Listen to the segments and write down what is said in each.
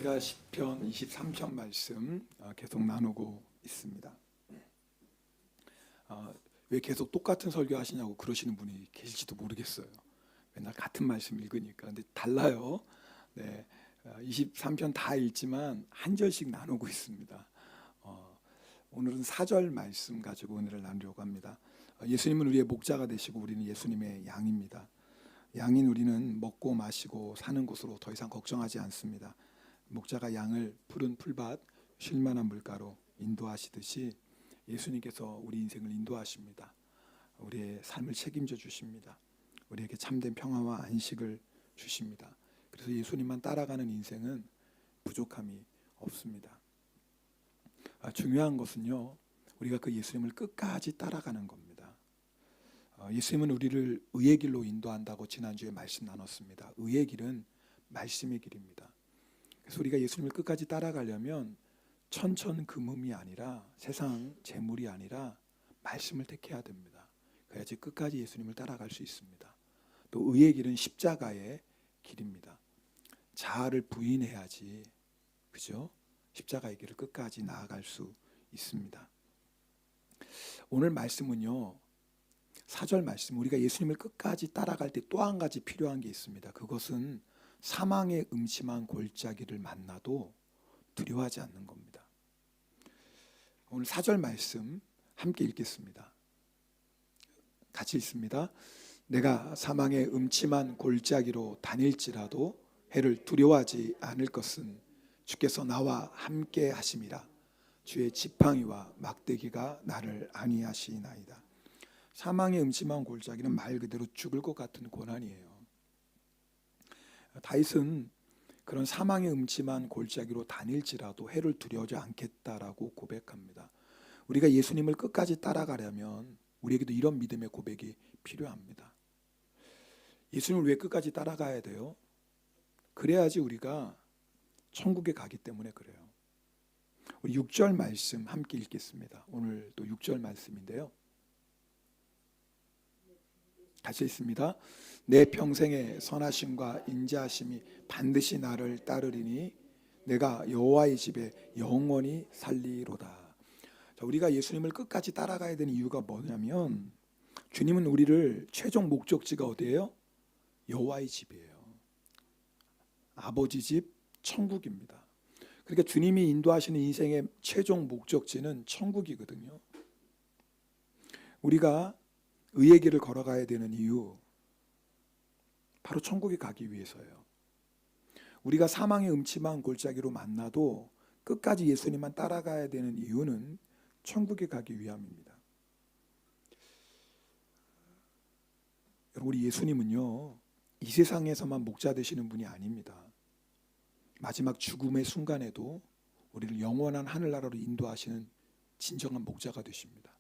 제가 시편 23편 말씀 계속 나누고 있습니다. 왜 계속 똑같은 설교 하시냐고 그러시는 분이 계실지도 모르겠어요. 맨날 같은 말씀 읽으니까. 근데 달라요. 네, 23편 다 읽지만 한 절씩 나누고 있습니다. 오늘은 4절 말씀 가지고 은혜를 나누려고 합니다. 예수님은 우리의 목자가 되시고 우리는 예수님의 양입니다. 양인 우리는 먹고 마시고 사는 곳으로 더 이상 걱정하지 않습니다. 목자가 양을 푸른 풀밭 쉴만한 물가로 인도하시듯이 예수님께서 우리 인생을 인도하십니다. 우리의 삶을 책임져 주십니다. 우리에게 참된 평화와 안식을 주십니다. 그래서 예수님만 따라가는 인생은 부족함이 없습니다. 중요한 것은요, 우리가 그 예수님을 끝까지 따라가는 겁니다. 예수님은 우리를 의의 길로 인도한다고 지난주에 말씀 나눴습니다. 의의 길은 말씀의 길입니다. 그래서 우리가 예수님을 끝까지 따라가려면 천천금음이 아니라 세상 재물이 아니라 말씀을 택해야 됩니다. 그래야지 끝까지 예수님을 따라갈 수 있습니다. 또 의의 길은 십자가의 길입니다. 자아를 부인해야지, 그죠? 십자가의 길을 끝까지 나아갈 수 있습니다. 오늘 말씀은요, 4절 말씀, 우리가 예수님을 끝까지 따라갈 때 또 한 가지 필요한 게 있습니다. 그것은 사망의 음침한 골짜기를 만나도 두려워하지 않는 겁니다. 오늘 4절 말씀 함께 읽겠습니다. 같이 읽습니다. 내가 사망의 음침한 골짜기로 다닐지라도 해를 두려워하지 않을 것은 주께서 나와 함께 하심이라. 주의 지팡이와 막대기가 나를 안위하시나이다. 사망의 음침한 골짜기는 말 그대로 죽을 것 같은 고난이에요. 다윗은 그런 사망의 음침한 골짜기로 다닐지라도 해를 두려워하지 않겠다라고 고백합니다. 우리가 예수님을 끝까지 따라가려면 우리에게도 이런 믿음의 고백이 필요합니다. 예수님을 왜 끝까지 따라가야 돼요? 그래야지 우리가 천국에 가기 때문에 그래요. 우리 6절 말씀 함께 읽겠습니다. 오늘 또 6절 말씀인데요. 같이 읽습니다. 내 평생의 선하심과 인자하심이 반드시 나를 따르리니 내가 여호와의 집에 영원히 살리로다. 자, 우리가 예수님을 끝까지 따라가야 되는 이유가 뭐냐면 주님은 우리를 최종 목적지가 어디예요? 여호와의 집이에요. 아버지 집 천국입니다. 그러니까 주님이 인도하시는 인생의 최종 목적지는 천국이거든요. 우리가 의의 길을 걸어가야 되는 이유, 바로 천국에 가기 위해서예요. 우리가 사망의 음침한 골짜기로 만나도 끝까지 예수님만 따라가야 되는 이유는 천국에 가기 위함입니다. 여러분, 우리 예수님은요, 이 세상에서만 목자 되시는 분이 아닙니다. 마지막 죽음의 순간에도 우리를 영원한 하늘나라로 인도하시는 진정한 목자가 되십니다.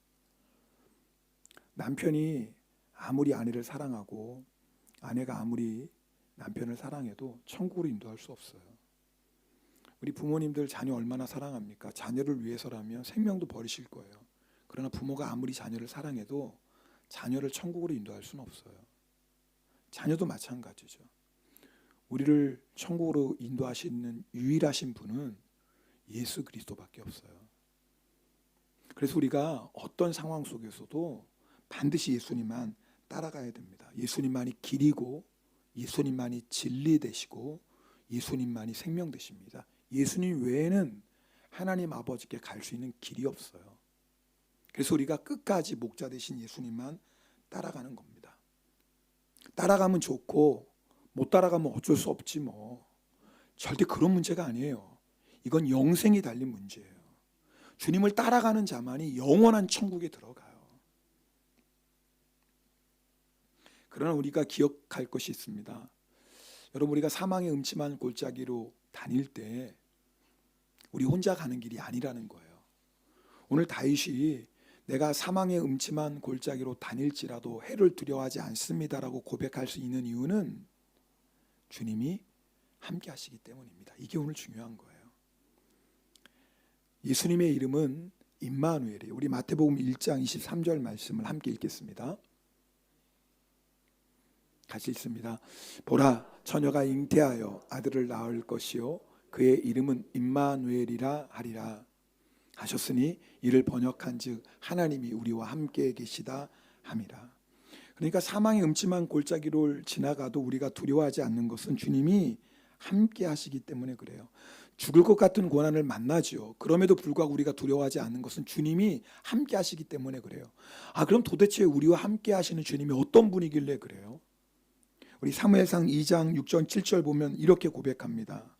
남편이 아무리 아내를 사랑하고 아내가 아무리 남편을 사랑해도 천국으로 인도할 수 없어요. 우리 부모님들 자녀 얼마나 사랑합니까? 자녀를 위해서라면 생명도 버리실 거예요. 그러나 부모가 아무리 자녀를 사랑해도 자녀를 천국으로 인도할 수는 없어요. 자녀도 마찬가지죠. 우리를 천국으로 인도하시는 유일하신 분은 예수 그리스도밖에 없어요. 그래서 우리가 어떤 상황 속에서도 반드시 예수님만 따라가야 됩니다. 예수님만이 길이고 예수님만이 진리 되시고 예수님만이 생명 되십니다. 예수님 외에는 하나님 아버지께 갈 수 있는 길이 없어요. 그래서 우리가 끝까지 목자 되신 예수님만 따라가는 겁니다. 따라가면 좋고 못 따라가면 어쩔 수 없지 뭐. 절대 그런 문제가 아니에요. 이건 영생이 달린 문제예요. 주님을 따라가는 자만이 영원한 천국에 들어가요. 그러나 우리가 기억할 것이 있습니다. 여러분, 우리가 사망의 음침한 골짜기로 다닐 때 우리 혼자 가는 길이 아니라는 거예요. 오늘 다윗이 내가 사망의 음침한 골짜기로 다닐지라도 해를 두려워하지 않습니다라고 고백할 수 있는 이유는 주님이 함께 하시기 때문입니다. 이게 오늘 중요한 거예요. 예수님의 이름은 임마누엘이에요. 우리 마태복음 1장 23절 말씀을 함께 읽겠습니다. 같이 읽습니다. 보라, 처녀가 잉태하여 아들을 낳을 것이요 그의 이름은 임마누엘이라 하리라 하셨으니 이를 번역한즉 하나님이 우리와 함께 계시다 함이라. 그러니까 사망의 음침한 골짜기를 지나가도 우리가 두려워하지 않는 것은 주님이 함께 하시기 때문에 그래요. 죽을 것 같은 고난을 만나죠. 그럼에도 불구하고 우리가 두려워하지 않는 것은 주님이 함께 하시기 때문에 그래요. 그럼 도대체 우리와 함께 하시는 주님이 어떤 분이길래 그래요? 우리 사무엘상 2장 6절 7절 보면 이렇게 고백합니다.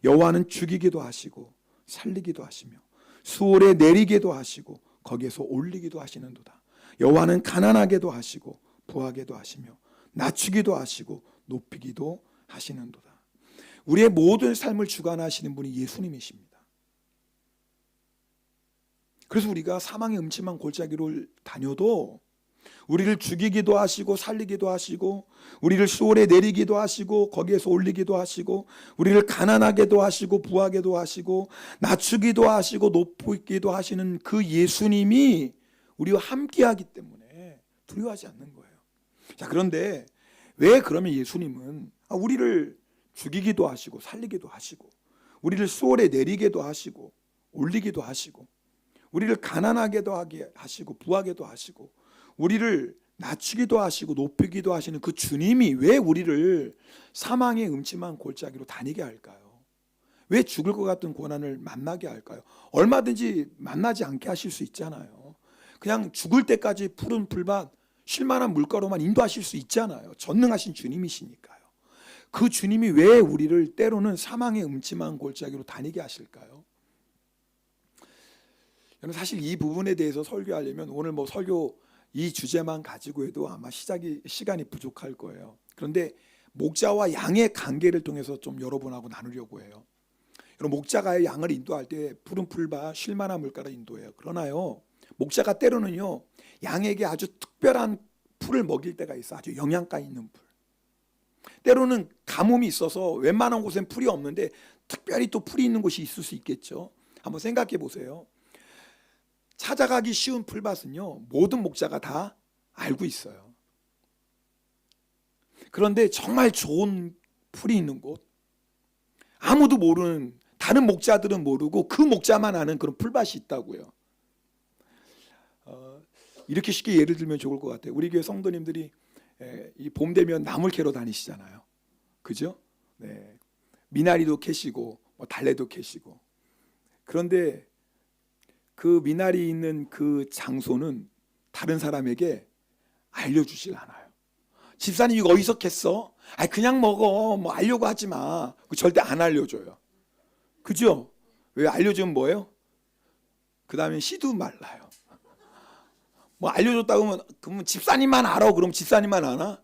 여호와는 죽이기도 하시고 살리기도 하시며 수월에 내리기도 하시고 거기에서 올리기도 하시는도다. 여호와는 가난하게도 하시고 부하게도 하시며 낮추기도 하시고 높이기도 하시는도다. 우리의 모든 삶을 주관하시는 분이 예수님이십니다. 그래서 우리가 사망의 음침한 골짜기를 다녀도 우리를 죽이기도 하시고 살리기도 하시고 우리를 수월에 내리기도 하시고 거기에서 올리기도 하시고 우리를 가난하게도 하시고 부하게도 하시고 낮추기도 하시고 높이기도 하시는 그 예수님이 우리와 함께하기 때문에 두려워하지 않는 거예요. 자, 그런데 왜 그러면 예수님은 우리를 죽이기도 하시고 살리기도 하시고 우리를 수월에 내리게도 하시고 올리기도 하시고 우리를 가난하게도 하게 하시고 부하게도 하시고 우리를 낮추기도 하시고 높이기도 하시는 그 주님이 왜 우리를 사망의 음침한 골짜기로 다니게 할까요? 왜 죽을 것 같은 고난을 만나게 할까요? 얼마든지 만나지 않게 하실 수 있잖아요. 그냥 죽을 때까지 푸른 풀밭 쉴만한 물가로만 인도하실 수 있잖아요. 전능하신 주님이시니까요. 그 주님이 왜 우리를 때로는 사망의 음침한 골짜기로 다니게 하실까요? 저는 사실 이 부분에 대해서 설교하려면 오늘 설교 이 주제만 가지고 해도 아마 시간이 부족할 거예요. 그런데 목자와 양의 관계를 통해서 좀 여러분하고 나누려고 해요. 여러분, 목자가 양을 인도할 때 푸른 풀밭 쉴만한 물가로 인도해요. 그러나요, 목자가 때로는요 양에게 아주 특별한 풀을 먹일 때가 있어. 아주 영양가 있는 풀. 때로는 가뭄이 있어서 웬만한 곳엔 풀이 없는데 특별히 또 풀이 있는 곳이 있을 수 있겠죠. 한번 생각해 보세요. 찾아가기 쉬운 풀밭은요 모든 목자가 다 알고 있어요. 그런데 정말 좋은 풀이 있는 곳, 아무도 모르는, 다른 목자들은 모르고 그 목자만 아는 그런 풀밭이 있다고요. 이렇게 쉽게 예를 들면 좋을 것 같아요. 우리 교회 성도님들이 이 봄 되면 나물 캐러 다니시잖아요. 그죠? 네. 미나리도 캐시고 달래도 캐시고. 그런데 그 미나리 있는 그 장소는 다른 사람에게 알려주질 않아요. 집사님 이거 어디서 캤어? 그냥 먹어. 알려고 하지 마. 절대 안 알려줘요. 그죠? 왜? 알려주면 뭐예요? 그 다음에 씨도 말라요. 알려줬다고 그러면 집사님만 알아. 그럼 집사님만 아나?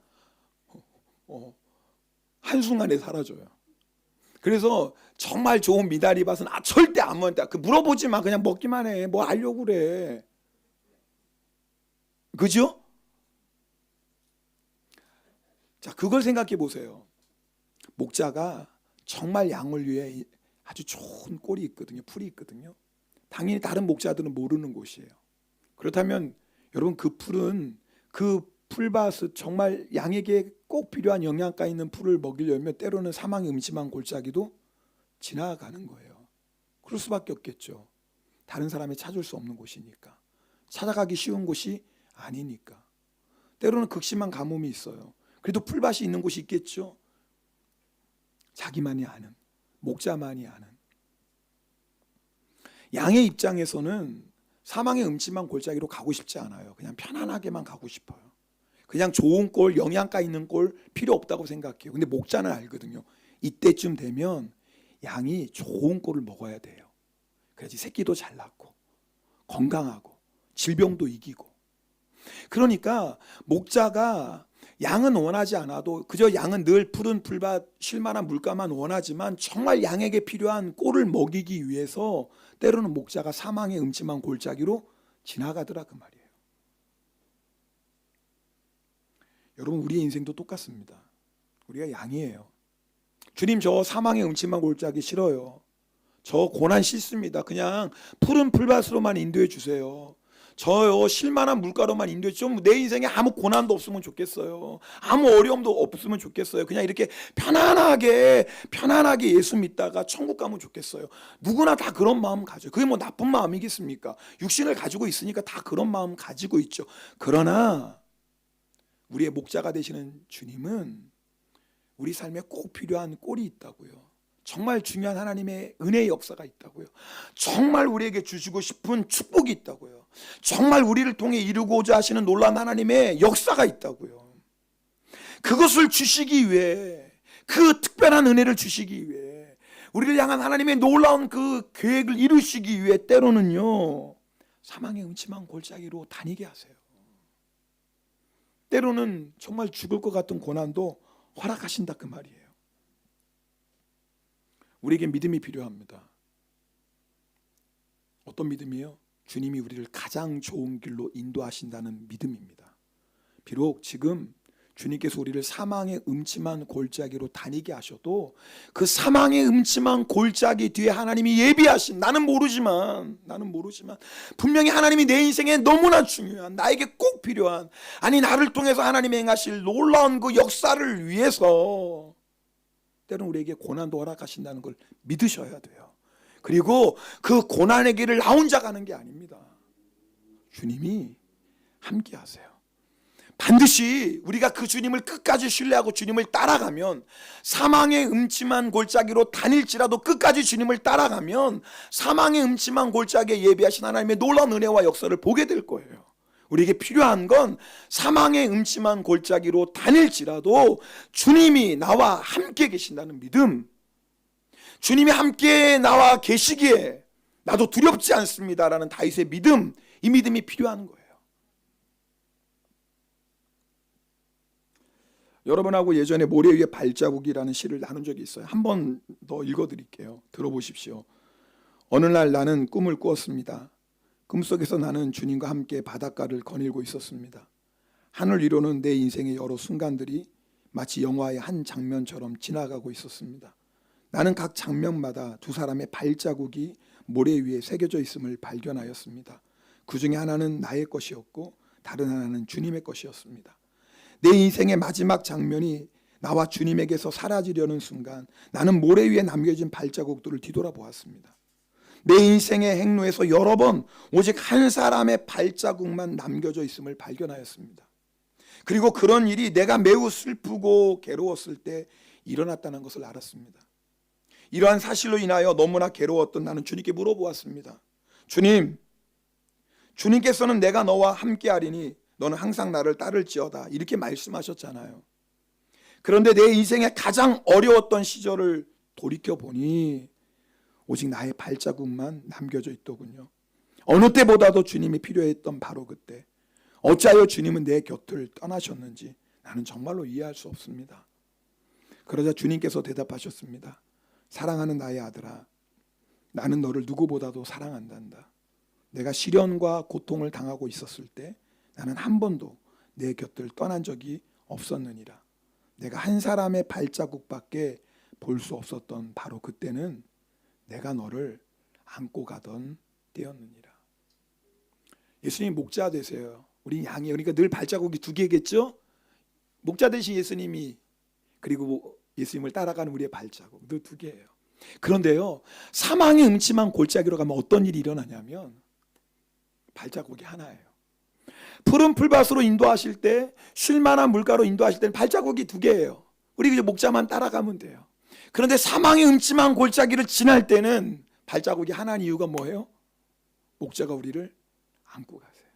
한순간에 사라져요. 그래서 정말 좋은 미나리밭은 절대 안 먹는다. 물어보지 마. 그냥 먹기만 해. 뭐 알려고 그래. 그죠? 자, 그걸 생각해 보세요. 목자가 정말 양을 위해 아주 좋은 꼴이 있거든요. 풀이 있거든요. 당연히 다른 목자들은 모르는 곳이에요. 그렇다면 여러분, 그 풀은, 그 풀밭은 정말 양에게 꼭 필요한 영양가 있는 풀을 먹이려면 때로는 사망의 음침한 골짜기도 지나가는 거예요. 그럴 수밖에 없겠죠. 다른 사람이 찾을 수 없는 곳이니까, 찾아가기 쉬운 곳이 아니니까. 때로는 극심한 가뭄이 있어요. 그래도 풀밭이 있는 곳이 있겠죠. 자기만이 아는, 목자만이 아는. 양의 입장에서는 사망의 음침한 골짜기로 가고 싶지 않아요. 그냥 편안하게만 가고 싶어요. 그냥 좋은 꼴, 영양가 있는 꼴 필요 없다고 생각해요. 근데 목자는 알거든요. 이때쯤 되면 양이 좋은 꼴을 먹어야 돼요. 그래야지 새끼도 잘 낳고 건강하고 질병도 이기고. 그러니까 목자가 양은 원하지 않아도 그저 양은 늘 푸른 풀밭 쉴만한 물가만 원하지만 정말 양에게 필요한 꼴을 먹이기 위해서 때로는 목자가 사망의 음침한 골짜기로 지나가더라 그 말이에요. 여러분, 우리의 인생도 똑같습니다. 우리가 양이에요. 주님, 저 사망의 음침한 골짜기 싫어요. 저 고난 싫습니다. 그냥 푸른 풀밭으로만 인도해 주세요. 저요 실만한 물가로만 인도해 좀 내 인생에 아무 고난도 없으면 좋겠어요. 아무 어려움도 없으면 좋겠어요. 그냥 이렇게 편안하게 예수 믿다가 천국 가면 좋겠어요. 누구나 다 그런 마음 가져요. 그게 뭐 나쁜 마음이겠습니까? 육신을 가지고 있으니까 다 그런 마음 가지고 있죠. 그러나 우리의 목자가 되시는 주님은 우리 삶에 꼭 필요한 꼴이 있다고요. 정말 중요한 하나님의 은혜의 역사가 있다고요. 정말 우리에게 주시고 싶은 축복이 있다고요. 정말 우리를 통해 이루고자 하시는 놀라운 하나님의 역사가 있다고요. 그것을 주시기 위해, 그 특별한 은혜를 주시기 위해, 우리를 향한 하나님의 놀라운 그 계획을 이루시기 위해 때로는요, 사망의 음침한 골짜기로 다니게 하세요. 때로는 정말 죽을 것 같은 고난도 허락하신다 그 말이에요. 우리에게 믿음이 필요합니다. 어떤 믿음이요? 주님이 우리를 가장 좋은 길로 인도하신다는 믿음입니다. 비록 지금 주님께서 우리를 사망의 음침한 골짜기로 다니게 하셔도 그 사망의 음침한 골짜기 뒤에 하나님이 예비하신, 나는 모르지만 분명히 하나님이 내 인생에 너무나 중요한, 나에게 꼭 필요한, 아니 나를 통해서 하나님이 행하실 놀라운 그 역사를 위해서 때로는 우리에게 고난도 허락하신다는 걸 믿으셔야 돼요. 그리고 그 고난의 길을 나 혼자 가는 게 아닙니다. 주님이 함께 하세요. 반드시 우리가 그 주님을 끝까지 신뢰하고 주님을 따라가면, 사망의 음침한 골짜기로 다닐지라도 끝까지 주님을 따라가면 사망의 음침한 골짜기에 예비하신 하나님의 놀라운 은혜와 역사를 보게 될 거예요. 우리에게 필요한 건 사망의 음침한 골짜기로 다닐지라도 주님이 나와 함께 계신다는 믿음, 주님이 함께 나와 계시기에 나도 두렵지 않습니다라는 다윗의 믿음, 이 믿음이 필요한 거예요. 여러분하고 예전에 모래 위에 발자국이라는 시를 나눈 적이 있어요. 한 번 더 읽어드릴게요. 들어보십시오. 어느 날 나는 꿈을 꾸었습니다. 꿈속에서 나는 주님과 함께 바닷가를 거닐고 있었습니다. 하늘 위로는 내 인생의 여러 순간들이 마치 영화의 한 장면처럼 지나가고 있었습니다. 나는 각 장면마다 두 사람의 발자국이 모래 위에 새겨져 있음을 발견하였습니다. 그 중에 하나는 나의 것이었고 다른 하나는 주님의 것이었습니다. 내 인생의 마지막 장면이 나와 주님에게서 사라지려는 순간 나는 모래 위에 남겨진 발자국들을 뒤돌아보았습니다. 내 인생의 행로에서 여러 번 오직 한 사람의 발자국만 남겨져 있음을 발견하였습니다. 그리고 그런 일이 내가 매우 슬프고 괴로웠을 때 일어났다는 것을 알았습니다. 이러한 사실로 인하여 너무나 괴로웠던 나는 주님께 물어보았습니다. 주님, 주님께서는 내가 너와 함께하리니 너는 항상 나를 따를지어다, 이렇게 말씀하셨잖아요. 그런데 내 인생의 가장 어려웠던 시절을 돌이켜보니 오직 나의 발자국만 남겨져 있더군요. 어느 때보다도 주님이 필요했던 바로 그때, 어찌하여 주님은 내 곁을 떠나셨는지 나는 정말로 이해할 수 없습니다. 그러자 주님께서 대답하셨습니다. 사랑하는 나의 아들아, 나는 너를 누구보다도 사랑한단다. 내가 시련과 고통을 당하고 있었을 때 나는 한 번도 내 곁을 떠난 적이 없었느니라. 내가 한 사람의 발자국밖에 볼 수 없었던 바로 그때는 내가 너를 안고 가던 때였느니라. 예수님 목자 되세요. 우리 양이, 그러니까 늘 발자국이 두 개겠죠? 목자 되신 예수님이, 그리고 예수님을 따라가는 우리의 발자국 늘 두 개예요. 그런데요, 사망의 음침한 골짜기로 가면 어떤 일이 일어나냐면 발자국이 하나예요. 푸른 풀밭으로 인도하실 때, 쉴만한 물가로 인도하실 때는 발자국이 두 개예요. 우리 이제 목자만 따라가면 돼요. 그런데 사망의 음침한 골짜기를 지날 때는 발자국이 하나인 이유가 뭐예요? 목자가 우리를 안고 가세요.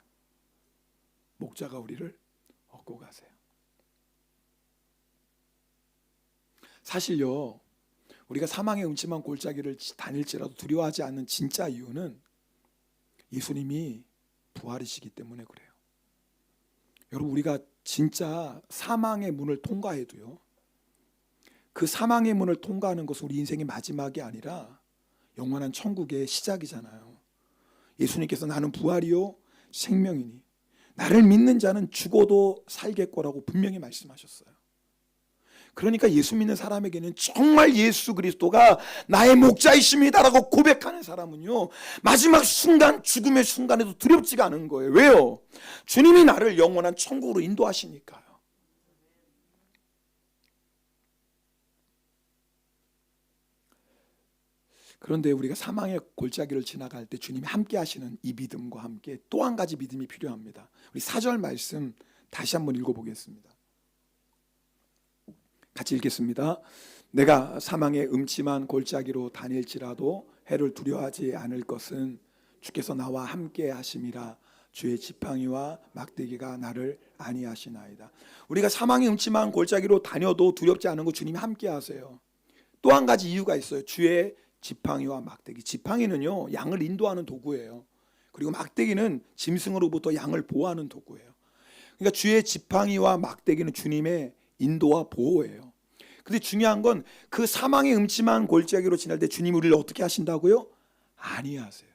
목자가 우리를 업고 가세요. 사실요, 우리가 사망의 음침한 골짜기를 다닐지라도 두려워하지 않는 진짜 이유는 예수님이 부활이시기 때문에 그래요. 여러분, 우리가 진짜 사망의 문을 통과해도요, 그 사망의 문을 통과하는 것은 우리 인생의 마지막이 아니라 영원한 천국의 시작이잖아요. 예수님께서 나는 부활이요 생명이니 나를 믿는 자는 죽어도 살겠거라고 분명히 말씀하셨어요. 그러니까 예수 믿는 사람에게는 정말 예수 그리스도가 나의 목자이십니다라고 고백하는 사람은요, 마지막 순간, 죽음의 순간에도 두렵지가 않은 거예요. 왜요? 주님이 나를 영원한 천국으로 인도하시니까요. 그런데 우리가 사망의 골짜기를 지나갈 때 주님이 함께 하시는 이 믿음과 함께 또 한 가지 믿음이 필요합니다. 우리 4절 말씀 다시 한번 읽어보겠습니다. 같이 읽겠습니다. 내가 사망의 음침한 골짜기로 다닐지라도 해를 두려워하지 않을 것은 주께서 나와 함께 하심이라. 주의 지팡이와 막대기가 나를 안위하시나이다. 우리가 사망의 음침한 골짜기로 다녀도 두렵지 않은 거 주님이 함께 하세요. 또 한 가지 이유가 있어요. 주의 지팡이와 막대기. 지팡이는요, 양을 인도하는 도구예요. 그리고 막대기는 짐승으로부터 양을 보호하는 도구예요. 그러니까 주의 지팡이와 막대기는 주님의 인도와 보호예요. 근데 중요한 건 그 사망의 음침한 골짜기로 지날 때 주님이 우리를 어떻게 하신다고요? 안위하세요.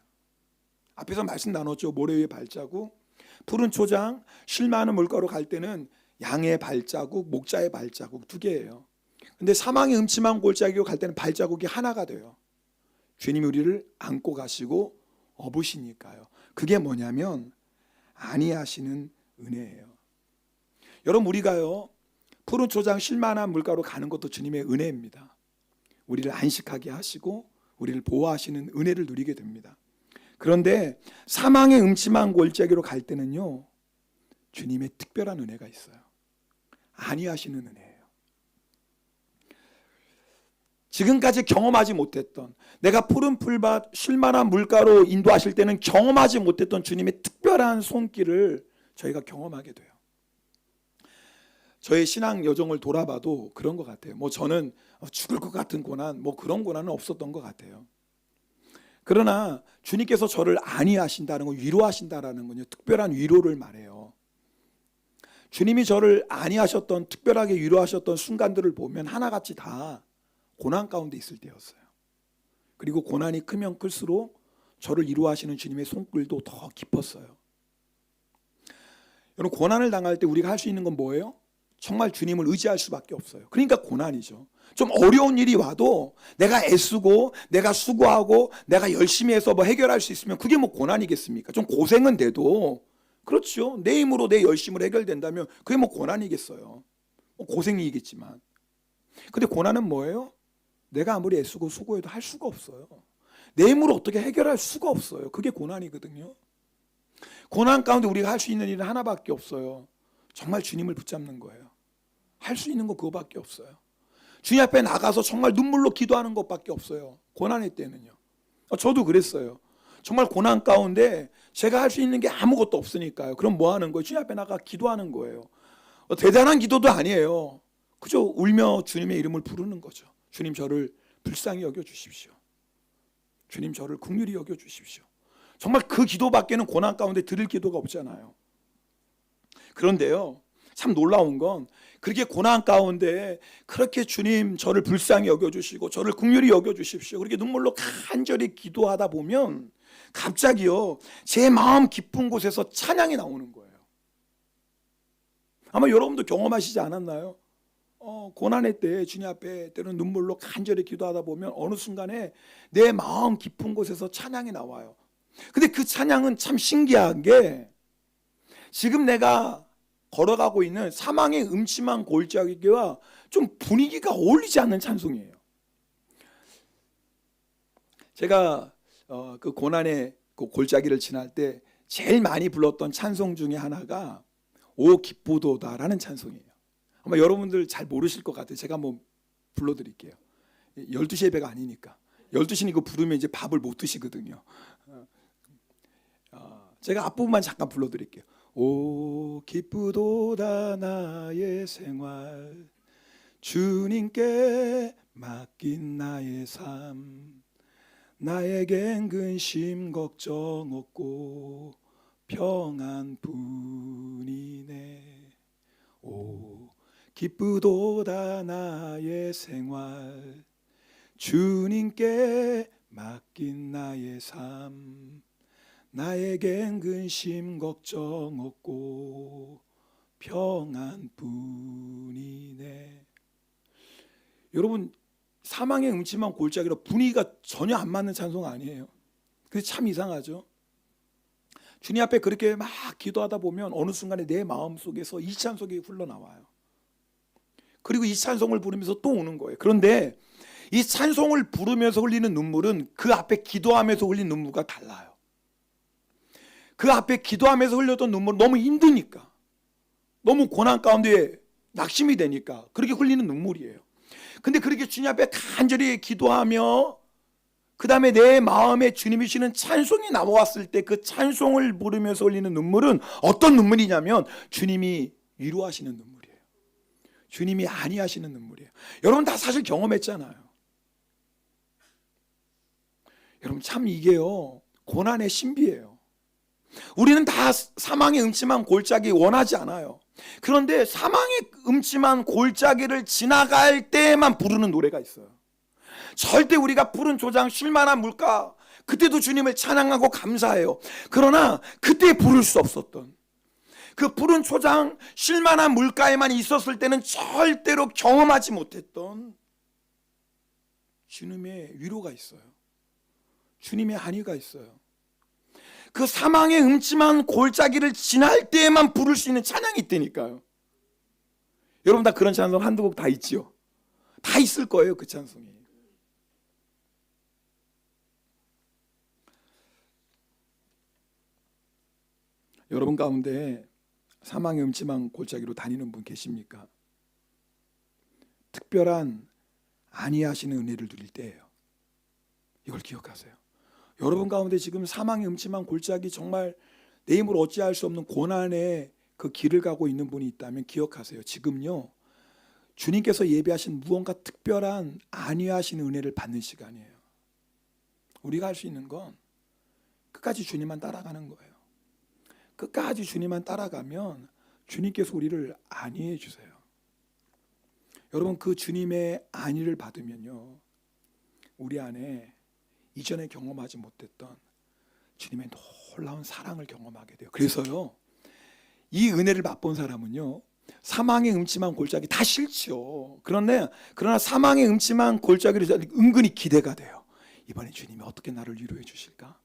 앞에서 말씀 나눴죠. 모래 위의 발자국, 푸른 초장, 쉴 많은 물가로 갈 때는 양의 발자국, 목자의 발자국 두 개예요. 근데 사망의 음침한 골짜기로 갈 때는 발자국이 하나가 돼요. 주님이 우리를 안고 가시고 업으시니까요. 그게 뭐냐면 안위하시는 은혜예요. 여러분, 우리가요, 푸른 초장 쉴만한 물가로 가는 것도 주님의 은혜입니다. 우리를 안식하게 하시고 우리를 보호하시는 은혜를 누리게 됩니다. 그런데 사망의 음침한 골짜기로 갈 때는요, 주님의 특별한 은혜가 있어요. 안위하시는 은혜예요. 지금까지 경험하지 못했던, 내가 푸른 풀밭 쉴만한 물가로 인도하실 때는 경험하지 못했던 주님의 특별한 손길을 저희가 경험하게 돼요. 저의 신앙 여정을 돌아봐도 그런 것 같아요. 저는 죽을 것 같은 고난, 그런 고난은 없었던 것 같아요. 그러나 주님께서 저를 안위하신다는 건, 위로하신다라는 건요, 특별한 위로를 말해요. 주님이 저를 안위하셨던, 특별하게 위로하셨던 순간들을 보면 하나같이 다 고난 가운데 있을 때였어요. 그리고 고난이 크면 클수록 저를 위로하시는 주님의 손길도 더 깊었어요. 여러분, 고난을 당할 때 우리가 할 수 있는 건 뭐예요? 정말 주님을 의지할 수밖에 없어요. 그러니까 고난이죠. 좀 어려운 일이 와도 내가 애쓰고 내가 수고하고 내가 열심히 해서 해결할 수 있으면 그게 고난이겠습니까? 좀 고생은 돼도, 그렇죠, 내 힘으로 내 열심으로 해결된다면 그게 고난이겠어요. 고생이겠지만. 근데 고난은 뭐예요? 내가 아무리 애쓰고 수고해도 할 수가 없어요. 내 힘으로 어떻게 해결할 수가 없어요. 그게 고난이거든요. 고난 가운데 우리가 할 수 있는 일은 하나밖에 없어요. 정말 주님을 붙잡는 거예요. 할 수 있는 거 그거밖에 없어요. 주님 앞에 나가서 정말 눈물로 기도하는 것밖에 없어요. 고난의 때는요. 저도 그랬어요. 정말 고난 가운데 제가 할 수 있는 게 아무것도 없으니까요. 그럼 뭐 하는 거예요? 주님 앞에 나가 기도하는 거예요. 대단한 기도도 아니에요. 그저 울며 주님의 이름을 부르는 거죠. 주님, 저를 불쌍히 여겨주십시오. 주님, 저를 긍휼히 여겨주십시오. 정말 그 기도밖에는 고난 가운데 드릴 기도가 없잖아요. 그런데요, 참 놀라운 건 그렇게 고난 가운데 그렇게 주님 저를 불쌍히 여겨주시고 저를 긍휼히 여겨주십시오, 그렇게 눈물로 간절히 기도하다 보면 갑자기요, 제 마음 깊은 곳에서 찬양이 나오는 거예요. 아마 여러분도 경험하시지 않았나요? 고난의 때 주님 앞에 때로는 눈물로 간절히 기도하다 보면 어느 순간에 내 마음 깊은 곳에서 찬양이 나와요. 근데 그 찬양은 참 신기한 게, 지금 내가 걸어가고 있는 사망의 음침한 골짜기와 좀 분위기가 어울리지 않는 찬송이에요. 제가 그 고난의 그 골짜기를 지날 때 제일 많이 불렀던 찬송 중에 하나가 오 기쁘도다라는 찬송이에요. 아마 여러분들 잘 모르실 것 같아요. 제가 한번 불러드릴게요. 12시 예배가 아니니까. 12시는 이거 부르면 이제 밥을 못 드시거든요. 제가 앞부분만 잠깐 불러드릴게요. 오 기쁘도다 나의 생활, 주님께 맡긴 나의 삶, 나에겐 근심 걱정 없고 평안뿐이네. 오 기쁘도다 나의 생활, 주님께 맡긴 나의 삶, 나에겐 근심 걱정 없고 평안뿐이네. 여러분, 사망의 음침한 골짜기라 분위기가 전혀 안 맞는 찬송 아니에요. 그게 참 이상하죠. 주님 앞에 그렇게 막 기도하다 보면 어느 순간에 내 마음속에서 이 찬송이 흘러나와요. 그리고 이 찬송을 부르면서 또 우는 거예요. 그런데 이 찬송을 부르면서 흘리는 눈물은 그 앞에 기도하면서 흘린 눈물과 달라요. 그 앞에 기도하면서 흘렸던 눈물은 너무 힘드니까, 너무 고난 가운데 낙심이 되니까 그렇게 흘리는 눈물이에요. 근데 그렇게 주님 앞에 간절히 기도하며 그 다음에 내 마음에 주님이 주시는 찬송이 나왔을 때 그 찬송을 부르면서 흘리는 눈물은 어떤 눈물이냐면 주님이 위로하시는 눈물이에요. 주님이 안위하시는 눈물이에요. 여러분 다 사실 경험했잖아요. 여러분 참 이게요, 고난의 신비예요. 우리는 다 사망의 음침한 골짜기 원하지 않아요. 그런데 사망의 음침한 골짜기를 지나갈 때만 부르는 노래가 있어요. 절대 우리가 푸른 조장 쉴만한 물가, 그때도 주님을 찬양하고 감사해요. 그러나 그때 부를 수 없었던 그 푸른 초장 쉴만한 물가에만 있었을 때는 절대로 경험하지 못했던 주님의 위로가 있어요. 주님의 안위가 있어요. 그 사망의 음침한 골짜기를 지날 때에만 부를 수 있는 찬양이 있다니까요. 여러분 다 그런 찬송 한두 곡 다 있지요. 다 있을 거예요, 그 찬송이. 여러분 가운데 사망의 음침한 골짜기로 다니는 분 계십니까? 특별한 안위하시는 은혜를 누릴 때예요. 이걸 기억하세요. 여러분 가운데 지금 사망의 음침한 골짜기, 정말 내 힘으로 어찌할 수 없는 고난의 그 길을 가고 있는 분이 있다면 기억하세요. 지금요, 주님께서 예비하신 무언가 특별한 안위하시는 은혜를 받는 시간이에요. 우리가 할 수 있는 건 끝까지 주님만 따라가는 거예요. 끝까지 주님만 따라가면 주님께서 우리를 안위해 주세요. 여러분 그 주님의 안위를 받으면요, 우리 안에 이전에 경험하지 못했던 주님의 놀라운 사랑을 경험하게 돼요. 그래서요, 이 은혜를 맛본 사람은요, 사망의 음침한 골짜기 다 싫죠. 그러나 사망의 음침한 골짜기를 은근히 기대가 돼요. 이번에 주님이 어떻게 나를 위로해 주실까?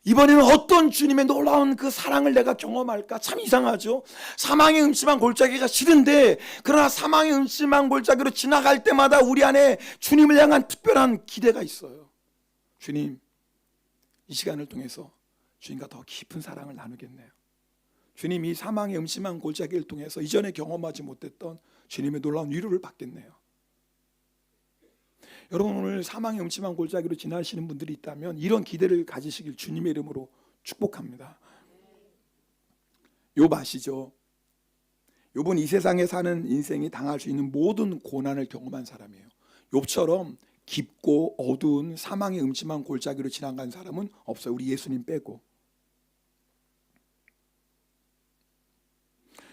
이번에는 어떤 주님의 놀라운 그 사랑을 내가 경험할까? 참 이상하죠. 사망의 음침한 골짜기가 싫은데, 그러나 사망의 음침한 골짜기로 지나갈 때마다 우리 안에 주님을 향한 특별한 기대가 있어요. 주님, 이 시간을 통해서 주님과 더 깊은 사랑을 나누겠네요. 주님, 이 사망의 음침한 골짜기를 통해서 이전에 경험하지 못했던 주님의 놀라운 위로를 받겠네요. 여러분 오늘 사망의 음침한 골짜기로 지나시는 분들이 있다면 이런 기대를 가지시길 주님의 이름으로 축복합니다. 욥 아시죠? 욥은 이 세상에 사는 인생이 당할 수 있는 모든 고난을 경험한 사람이에요. 욥처럼 깊고 어두운 사망의 음침한 골짜기로 지나간 사람은 없어요. 우리 예수님 빼고.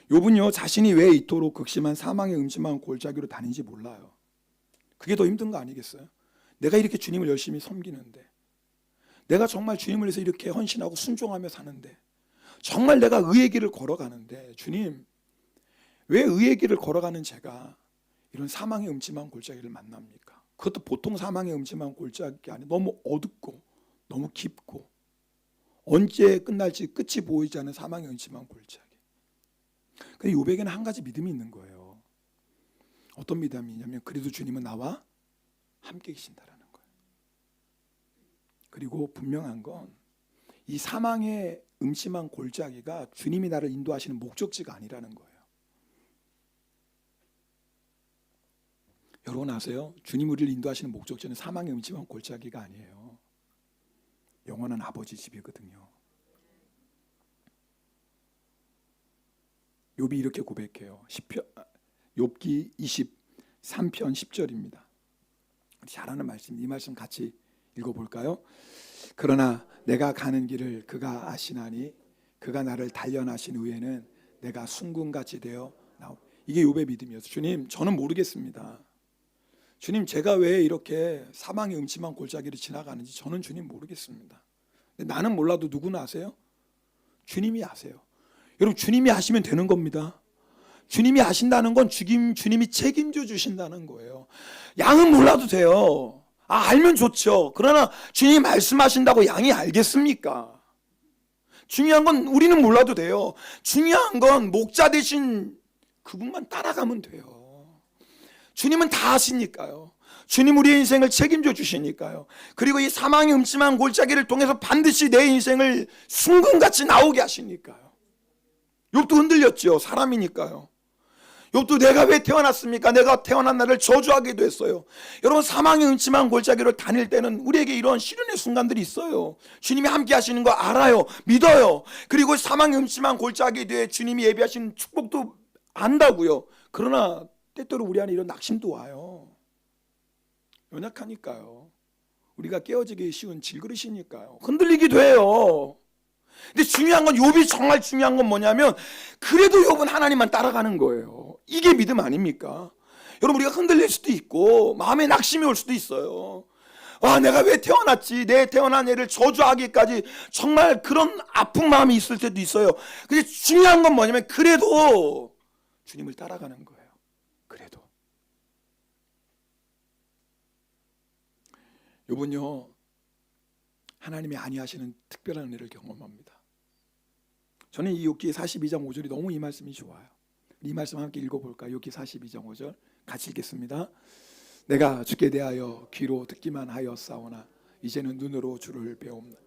욥은요, 자신이 왜 이토록 극심한 사망의 음침한 골짜기로 다니는지 몰라요. 그게 더 힘든 거 아니겠어요? 내가 이렇게 주님을 열심히 섬기는데, 내가 정말 주님을 위해서 이렇게 헌신하고 순종하며 사는데, 정말 내가 의의 길을 걸어가는데, 주님, 왜 의의 길을 걸어가는 제가 이런 사망의 음침한 골짜기를 만납니까? 그것도 보통 사망의 음침한 골짜기 아니에요. 너무 어둡고 너무 깊고 언제 끝날지 끝이 보이지 않는 사망의 음침한 골짜기. 근데 욥에게는 한 가지 믿음이 있는 거예요. 어떤 믿음이냐면, 그래도 주님은 나와 함께 계신다라는 거예요. 그리고 분명한 건 이 사망의 음침한 골짜기가 주님이 나를 인도하시는 목적지가 아니라는 거예요. 여러분 아세요? 주님 우리를 인도하시는 목적지는 사망의 음침한 골짜기가 아니에요. 영원한 아버지 집이거든요. 욥이 이렇게 고백해요. 욥기 23편 10절입니다. 잘 아는 말씀, 이 말씀 같이 읽어볼까요? 그러나 내가 가는 길을 그가 아시나니 그가 나를 단련하신 후에는 내가 순금같이 되어 나오. 이게 욥의 믿음이었어요. 주님, 저는 모르겠습니다. 주님, 제가 왜 이렇게 사망의 음침한 골짜기를 지나가는지 저는 주님 모르겠습니다. 근데 나는 몰라도 누구는 아세요? 주님이 아세요. 여러분, 주님이 아시면 되는 겁니다. 주님이 하신다는 건 주님이 책임져 주신다는 거예요. 양은 몰라도 돼요. 알면 좋죠. 그러나 주님이 말씀하신다고 양이 알겠습니까? 중요한 건 우리는 몰라도 돼요. 중요한 건 목자 대신 그분만 따라가면 돼요. 주님은 다 하시니까요. 주님 우리의 인생을 책임져 주시니까요. 그리고 이 사망의 음침한 골짜기를 통해서 반드시 내 인생을 순금같이 나오게 하시니까요. 욥도 흔들렸죠. 사람이니까요. 욥도 내가 왜 태어났습니까? 내가 태어난 날을 저주하기도 했어요. 여러분, 사망의 음침한 골짜기를 다닐 때는 우리에게 이런 시련의 순간들이 있어요. 주님이 함께 하시는 거 알아요. 믿어요. 그리고 사망의 음침한 골짜기에 대해 주님이 예비하신 축복도 안다고요. 그러나 때때로 우리 안에 이런 낙심도 와요. 연약하니까요. 우리가 깨어지기 쉬운 질그릇이니까요. 흔들리기도 해요. 근데 중요한 건, 욥이 정말 중요한 건 뭐냐면, 그래도 욥은 하나님만 따라가는 거예요. 이게 믿음 아닙니까? 여러분, 우리가 흔들릴 수도 있고 마음에 낙심이 올 수도 있어요. 내가 왜 태어났지? 내 태어난 애를 저주하기까지 정말 그런 아픈 마음이 있을 때도 있어요. 근데 중요한 건 뭐냐면, 그래도 주님을 따라가는 거예요. 그래도 욥은요, 하나님이 아니하시는 특별한 은혜를 경험합니다. 저는 이 욥기 42장 5절이 너무 이 말씀이 좋아요. 이 말씀 함께 읽어볼까요? 욥기 42장 5절 같이 읽겠습니다. 내가 주께 대하여 귀로 듣기만 하였사오나 이제는 눈으로 주를 배웁니다.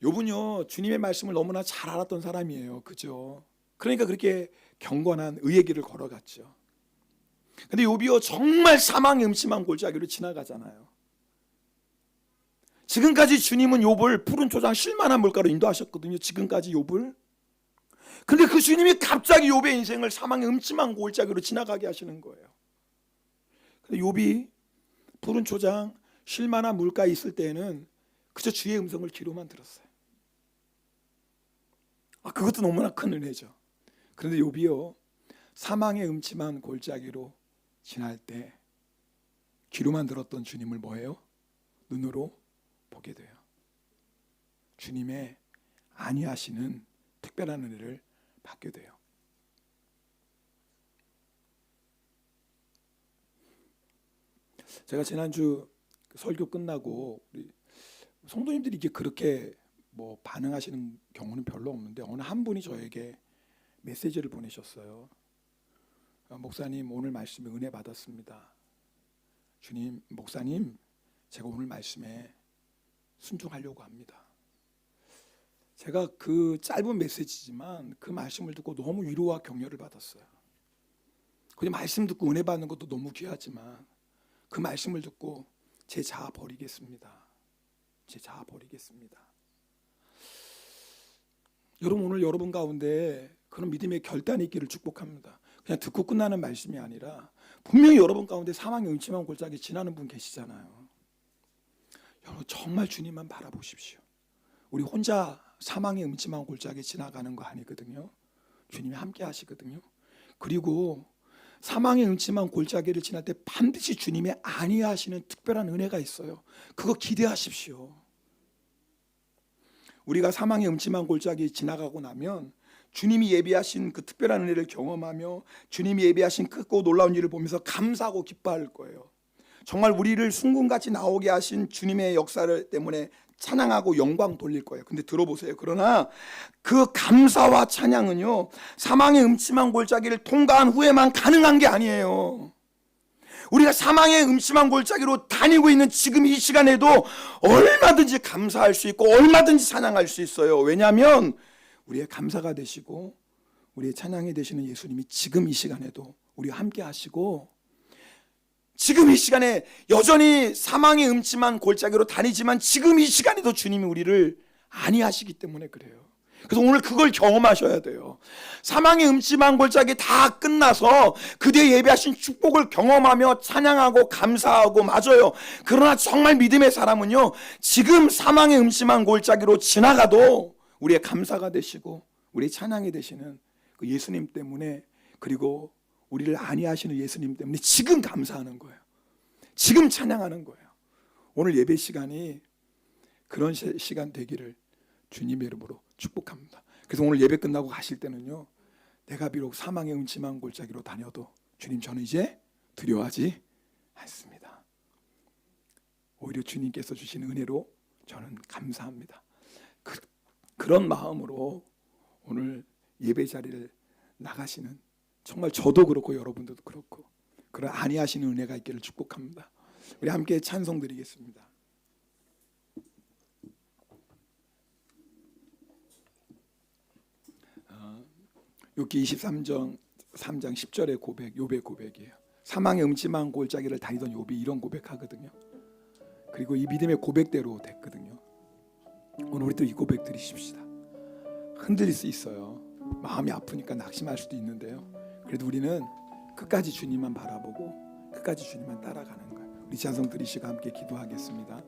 욥은요, 주님의 말씀을 너무나 잘 알았던 사람이에요. 그죠? 그러니까 그렇게 경건한 의의 길을 걸어갔죠. 근데 욥이요, 정말 사망의 음침한 골짜기로 지나가잖아요. 지금까지 주님은 욥을 푸른 초장 쉴만한 물가로 인도하셨거든요. 지금까지 욥을. 근데 그 주님이 갑자기 욥의 인생을 사망의 음침한 골짜기로 지나가게 하시는 거예요. 근데 욥이 푸른 초장 쉴만한 물가에 있을 때에는 그저 주의 음성을 귀로만 들었어요. 그것도 너무나 큰 은혜죠. 그런데 욥이요, 사망의 음침한 골짜기로 지날 때 귀로만 들었던 주님을 뭐예요? 눈으로 보게 돼요. 주님의 아니하시는 특별한 은혜를 받게 돼요. 제가 지난주 설교 끝나고 우리 성도님들이 이게 그렇게 반응하시는 경우는 별로 없는데, 어느 한 분이 저에게 메시지를 보내셨어요. 목사님, 오늘 말씀에 은혜 받았습니다. 주님, 목사님, 제가 오늘 말씀에 순종하려고 합니다. 제가 그 짧은 메시지지만 그 말씀을 듣고 너무 위로와 격려를 받았어요. 그냥 말씀 듣고 은혜 받는 것도 너무 귀하지만 그 말씀을 듣고 제 자아 버리겠습니다. 제 자아 버리겠습니다. 여러분, 오늘 여러분 가운데 그런 믿음의 결단이 있기를 축복합니다. 그냥 듣고 끝나는 말씀이 아니라 분명히 여러분 가운데 사망의 음침한 골짜기 지나는 분 계시잖아요. 여러분, 정말 주님만 바라보십시오. 우리 혼자 사망의 음침한 골짜기 지나가는 거 아니거든요. 주님이 함께 하시거든요. 그리고 사망의 음침한 골짜기를 지날 때 반드시 주님의 아니하시는 특별한 은혜가 있어요. 그거 기대하십시오. 우리가 사망의 음침한 골짜기 지나가고 나면 주님이 예비하신 그 특별한 은혜를 경험하며 주님이 예비하신 크고 놀라운 일을 보면서 감사하고 기뻐할 거예요. 정말 우리를 순금같이 나오게 하신 주님의 역사를 때문에 찬양하고 영광 돌릴 거예요. 근데 들어보세요. 그러나 그 감사와 찬양은요, 사망의 음침한 골짜기를 통과한 후에만 가능한 게 아니에요. 우리가 사망의 음침한 골짜기로 다니고 있는 지금 이 시간에도 얼마든지 감사할 수 있고 얼마든지 찬양할 수 있어요. 왜냐하면 우리의 감사가 되시고 우리의 찬양이 되시는 예수님이 지금 이 시간에도 우리와 함께 하시고, 지금 이 시간에 여전히 사망의 음침한 골짜기로 다니지만 지금 이 시간에도 주님이 우리를 아니하시기 때문에 그래요. 그래서 오늘 그걸 경험하셔야 돼요. 사망의 음침한 골짜기 다 끝나서 그대 예배하신 축복을 경험하며 찬양하고 감사하고, 맞아요. 그러나 정말 믿음의 사람은요, 지금 사망의 음침한 골짜기로 지나가도 우리의 감사가 되시고 우리의 찬양이 되시는 그 예수님 때문에, 그리고 우리를 아니하시는 예수님 때문에 지금 감사하는 거예요. 지금 찬양하는 거예요. 오늘 예배 시간이 그런 시간 되기를 주님의 이름으로 축복합니다. 그래서 오늘 예배 끝나고 가실 때는요, 내가 비록 사망의 음침한 골짜기로 다녀도 주님 저는 이제 두려워하지 않습니다. 오히려 주님께서 주신 은혜로 저는 감사합니다. 그런 마음으로 오늘 예배 자리를 나가시는, 정말 저도 그렇고 여러분들도 그렇고 그런 안위하시는 은혜가 있기를 축복합니다. 우리 함께 찬송 드리겠습니다. 욥기 23장 10절의 고백, 욥의 고백이에요. 사망의 음침한 골짜기를 다니던 욥이 이런 고백하거든요. 그리고 이 믿음의 고백대로 됐거든요. 오늘 우리도 이 고백 드리십시다. 흔들릴 수 있어요. 마음이 아프니까 낙심할 수도 있는데요. 그래도 우리는 끝까지 주님만 바라보고 끝까지 주님만 따라가는 거예요. 우리 찬송 드리시고 함께 기도하겠습니다.